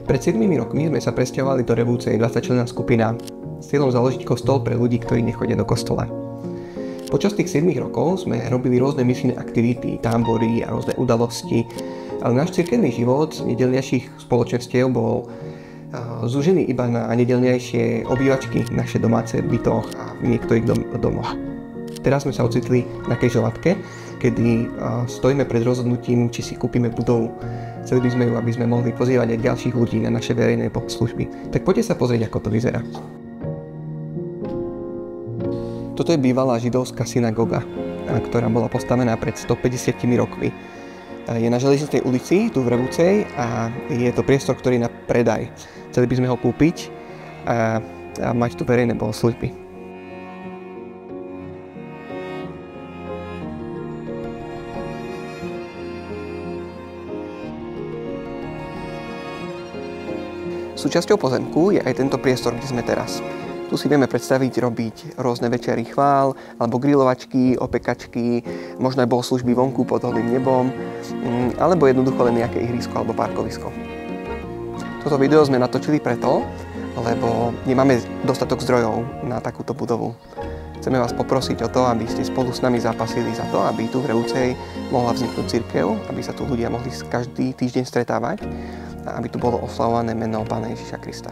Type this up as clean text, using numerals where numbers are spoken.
Pred 7 rokmi sme sa presťahovali do Revúcej 20-členná skupina s cieľom založiť kostol pre ľudí, ktorí nechodia do kostola. Počas tých 7 rokov sme robili rôzne misijné aktivity, tábory a rôzne udalosti, ale náš cirkevný život nedeľnejších spoločenstiev bol zúžený iba na nedeľnejšie obývačky v našich domácich bytoch a v niektorých domoch. Teraz sme sa ocitli na križovatke, kedy stojíme pred rozhodnutím, či si kúpime budovu. Chceli by sme ju, aby sme mohli pozývať aj ďalších ľudí na naše verejné služby. Tak poďte sa pozrieť, ako to vyzerá. Toto je bývalá židovská synagoga, ktorá bola postavená pred 150 rokmi. Je na Železničnej ulici, tu v Revúcej, a je to priestor, ktorý je na predaj. Chceli by sme ho kúpiť a mať tu verejné bohoslužby. Súčasťou pozemku je aj tento priestor, kde sme teraz. Tu si vieme predstaviť robiť rôzne večery chvál, alebo grilovačky, opekačky, možno aj bohoslužby vonku pod holým nebom, alebo jednoducho len nejaké ihrisko alebo parkovisko. Toto video sme natočili preto, lebo nemáme dostatok zdrojov na takúto budovu. Chceme vás poprosiť o to, aby ste spolu s nami zápasili za to, aby tu v Revúcej mohla vzniknúť cirkev, aby sa tu ľudia mohli každý týždeň stretávať a aby tu bolo oslavované meno Pána Ježiša Krista.